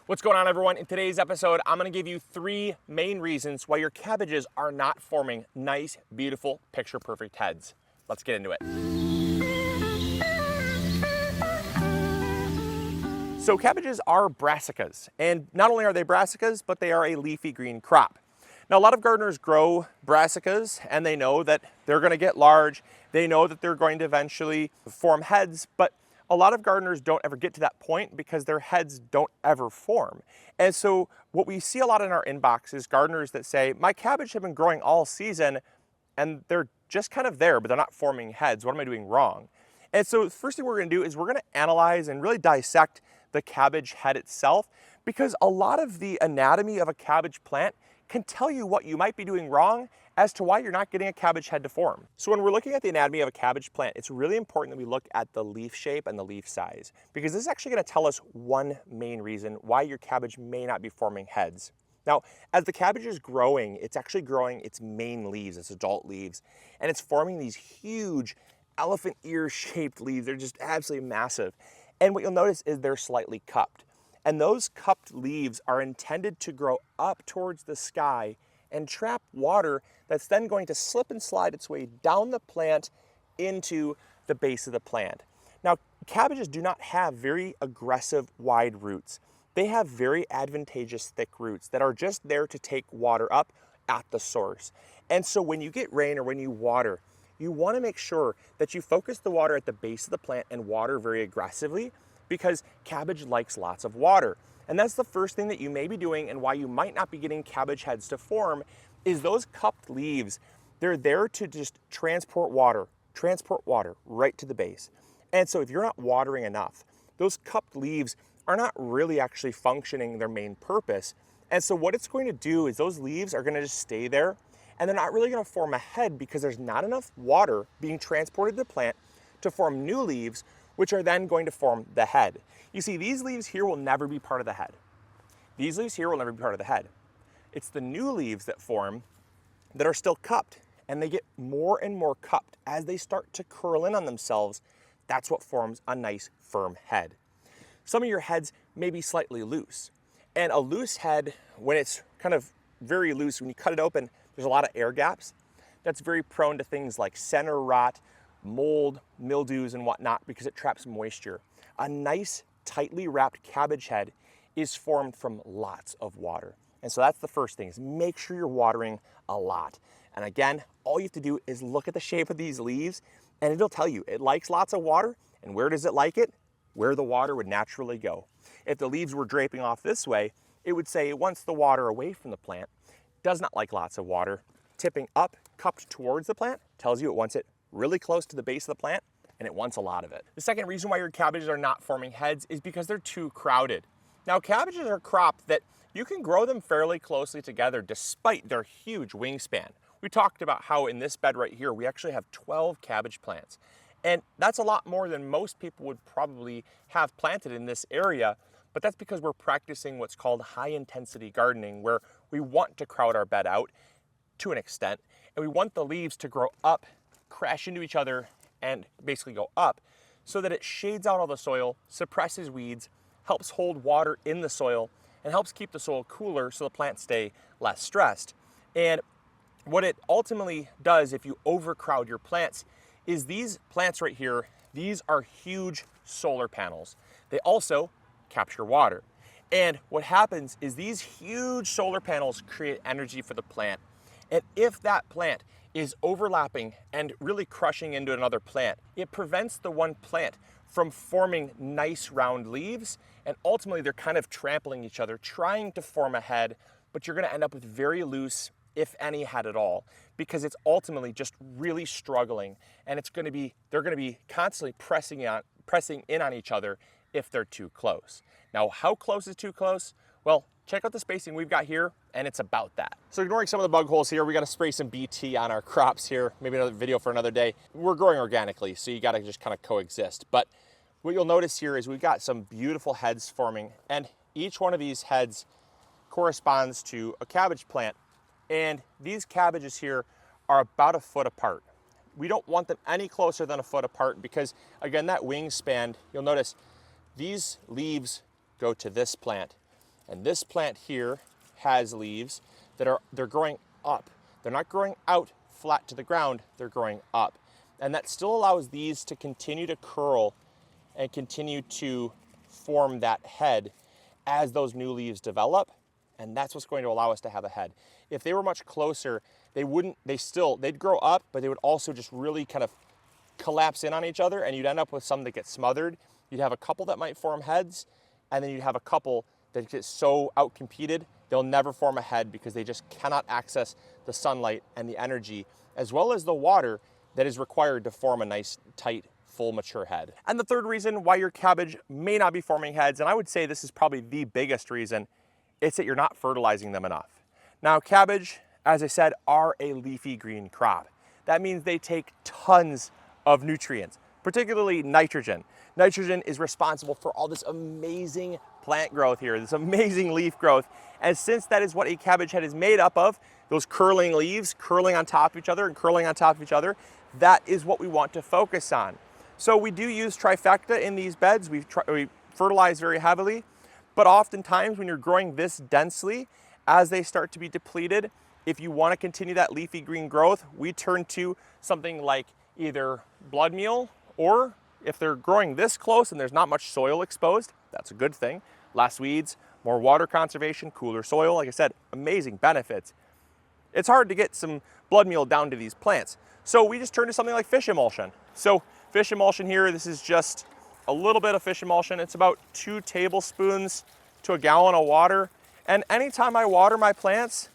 What's going on, everyone? In today's episode, I'm going to give you 3 main reasons why your cabbages are not forming nice, beautiful, picture-perfect heads. Let's get into it. So cabbages are brassicas, and not only are they brassicas, but they are a leafy green crop. Now, a lot of gardeners grow brassicas, and they know that they're going to get large. They know that they're going to eventually form heads, but a lot of gardeners don't ever get to that point because their heads don't ever form. And so what we see a lot in our inbox is gardeners that say, my cabbage have been growing all season and they're just kind of there, but they're not forming heads. What am I doing wrong? And so the first thing we're gonna do is we're gonna analyze and really dissect the cabbage head itself, because a lot of the anatomy of a cabbage plant can tell you what you might be doing wrong as to why you're not getting a cabbage head to form. So when we're looking at the anatomy of a cabbage plant, it's really important that we look at the leaf shape and the leaf size, because this is actually going to tell us one main reason why your cabbage may not be forming heads. Now, as the cabbage is growing, it's actually growing its main leaves, its adult leaves, and it's forming these huge elephant ear shaped leaves. They're just absolutely massive. And what you'll notice is they're slightly cupped. And those cupped leaves are intended to grow up towards the sky and trap water that's then going to slip and slide its way down the plant into the base of the plant. Now, cabbages do not have very aggressive wide roots. They have very advantageous thick roots that are just there to take water up at the source. And so when you get rain or when you water, you want to make sure that you focus the water at the base of the plant and water very aggressively, because cabbage likes lots of water. And that's the first thing that you may be doing, and why you might not be getting cabbage heads to form is those cupped leaves. They're there to just transport water right to the base. And so if you're not watering enough, those cupped leaves are not really actually functioning their main purpose. And so what it's going to do is those leaves are going to just stay there, and they're not really going to form a head because there's not enough water being transported to the plant to form new leaves, which are then going to form the head. You see, these leaves here will never be part of the head. These leaves here will never be part of the head. It's the new leaves that form that are still cupped, and they get more and more cupped as they start to curl in on themselves. That's what forms a nice firm head. Some of your heads may be slightly loose, and a loose head, when it's kind of very loose, when you cut it open, there's a lot of air gaps. That's very prone to things like center rot, mold, mildews, and whatnot, because it traps moisture. A nice, tightly wrapped cabbage head is formed from lots of water. And so that's the first thing, is make sure you're watering a lot. And again, all you have to do is look at the shape of these leaves, and it'll tell you it likes lots of water. And where does it like it? Where the water would naturally go. If the leaves were draping off this way, it would say it wants the water away from the plant. Does not like lots of water. Tipping up, cupped towards the plant, tells you it wants it really close to the base of the plant, and it wants a lot of it. The second reason why your cabbages are not forming heads is because they're too crowded. Now, cabbages are a crop that you can grow them fairly closely together despite their huge wingspan. We talked about how in this bed right here, we actually have 12 cabbage plants. And that's a lot more than most people would probably have planted in this area, but that's because we're practicing what's called high intensity gardening, where we want to crowd our bed out to an extent, and we want the leaves to grow up, crash into each other, and basically go up so that it shades out all the soil, suppresses weeds, helps hold water in the soil, and helps keep the soil cooler so the plants stay less stressed. And what it ultimately does if you overcrowd your plants is these plants right here, these are huge solar panels. They also capture water. And what happens is these huge solar panels create energy for the plant. And if that plant is overlapping and really crushing into another plant, it prevents the one plant from forming nice round leaves, and ultimately they're kind of trampling each other, trying to form a head, but you're gonna end up with very loose, if any, head at all, because it's ultimately just really struggling, and they're gonna be constantly pressing in on each other if they're too close. Now, how close is too close? Well, check out the spacing we've got here, and it's about that. So ignoring some of the bug holes here, we gotta spray some BT on our crops here, maybe another video for another day. We're growing organically, so you gotta just kind of coexist. But what you'll notice here is we've got some beautiful heads forming, and each one of these heads corresponds to a cabbage plant. And these cabbages here are about a foot apart. We don't want them any closer than a foot apart because, again, that wingspan, you'll notice these leaves go to this plant. And this plant here has leaves that they're growing up. They're not growing out flat to the ground, they're growing up. And that still allows these to continue to curl and continue to form that head as those new leaves develop. And that's what's going to allow us to have a head. If they were much closer, they'd grow up, but they would also just really kind of collapse in on each other, and you'd end up with some that get smothered. You'd have a couple that might form heads, and then you'd have a couple that get so outcompeted, they'll never form a head because they just cannot access the sunlight and the energy, as well as the water that is required to form a nice, tight, full mature head. And the third reason why your cabbage may not be forming heads, and I would say this is probably the biggest reason, it's that you're not fertilizing them enough. Now, cabbage, as I said, are a leafy green crop. That means they take tons of nutrients, particularly nitrogen. Nitrogen is responsible for all this amazing plant growth here, this amazing leaf growth. And since that is what a cabbage head is made up of, those curling leaves, curling on top of each other and curling on top of each other, that is what we want to focus on. So we do use trifecta in these beds. We fertilize very heavily, but oftentimes when you're growing this densely, as they start to be depleted, if you want to continue that leafy green growth, we turn to something like either blood meal, or if they're growing this close and there's not much soil exposed, that's a good thing. Less weeds, more water conservation, cooler soil. Like I said, amazing benefits. It's hard to get some blood meal down to these plants. So we just turn to something like fish emulsion. So fish emulsion here, this is just a little bit of fish emulsion. It's about 2 tablespoons to a gallon of water. And anytime I water my plants,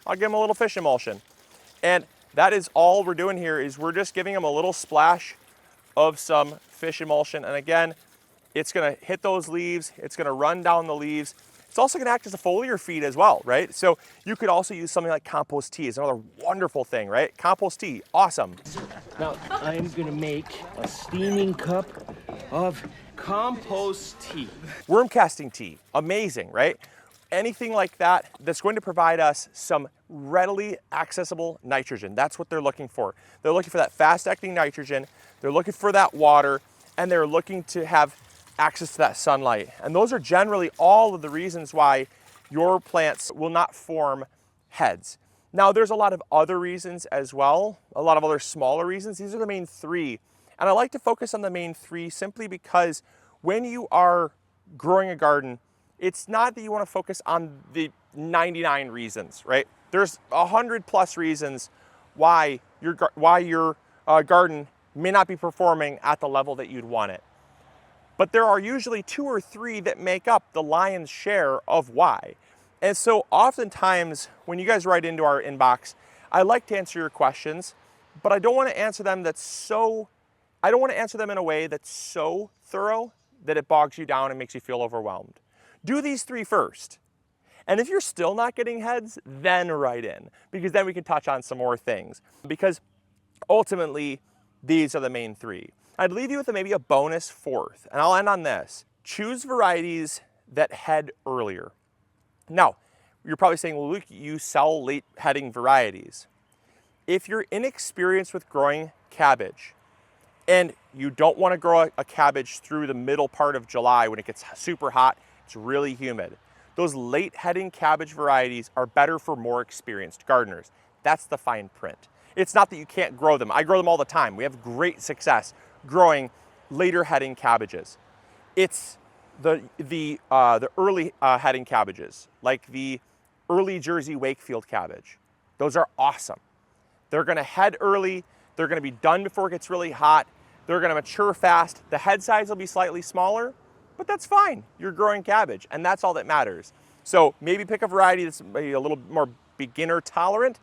I'll give them a little fish emulsion. And that is all we're doing here, is we're just giving them a little splash of some fish emulsion. And again, it's gonna hit those leaves, it's gonna run down the leaves. It's also gonna act as a foliar feed as well, right? So you could also use something like compost tea. It's another wonderful thing, right? Compost tea, awesome. Now I'm gonna make a steaming cup of compost tea. Worm casting tea, amazing, right? Anything like that that's going to provide us some readily accessible nitrogen. That's what they're looking for. They're looking for that fast-acting nitrogen, they're looking for that water, and they're looking to have access to that sunlight. And those are generally all of the reasons why your plants will not form heads. Now, there's a lot of other reasons as well, a lot of other smaller reasons. These are the main 3. And I like to focus on the main 3 simply because when you are growing a garden, it's not that you want to focus on the 99 reasons, right? There's 100+ reasons why your garden may not be performing at the level that you'd want it. But there are usually 2 or 3 that make up the lion's share of why. And so oftentimes when you guys write into our inbox, I like to answer your questions, but I don't want to answer them in a way that's so thorough that it bogs you down and makes you feel overwhelmed. Do these 3 first. And if you're still not getting heads, then write in, because then we can touch on some more things. Because ultimately, these are the main 3. I'd leave you with maybe a bonus 4th, and I'll end on this. Choose varieties that head earlier. Now, you're probably saying, well, Luke, you sell late heading varieties. If you're inexperienced with growing cabbage, and you don't want to grow a cabbage through the middle part of July when it gets super hot, it's really humid, those late heading cabbage varieties are better for more experienced gardeners. That's the fine print. It's not that you can't grow them. I grow them all the time. We have great success growing later heading cabbages. It's the early heading cabbages, like the early Jersey Wakefield cabbage. Those are awesome. They're gonna head early. They're gonna be done before it gets really hot. They're gonna mature fast. The head size will be slightly smaller, but that's fine. You're growing cabbage, and that's all that matters. So maybe pick a variety that's maybe a little more beginner tolerant,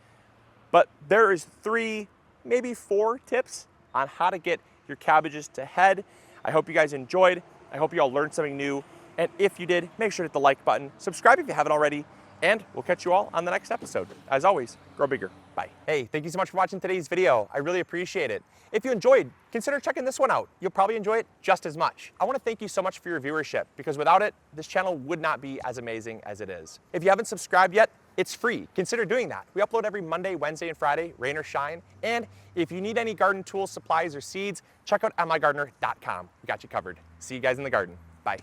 but there is 3, maybe 4 tips on how to get your cabbages to head. I hope you guys enjoyed. I hope you all learned something new. And if you did, make sure to hit the like button. Subscribe if you haven't already. And we'll catch you all on the next episode. As always, grow bigger. Bye. Hey, thank you so much for watching today's video. I really appreciate it. If you enjoyed, consider checking this one out. You'll probably enjoy it just as much. I want to thank you so much for your viewership, because without it, this channel would not be as amazing as it is. If you haven't subscribed yet, it's free. Consider doing that. We upload every Monday, Wednesday, and Friday, rain or shine. And if you need any garden tools, supplies, or seeds, check out MIgardener.com. We got you covered. See you guys in the garden. Bye.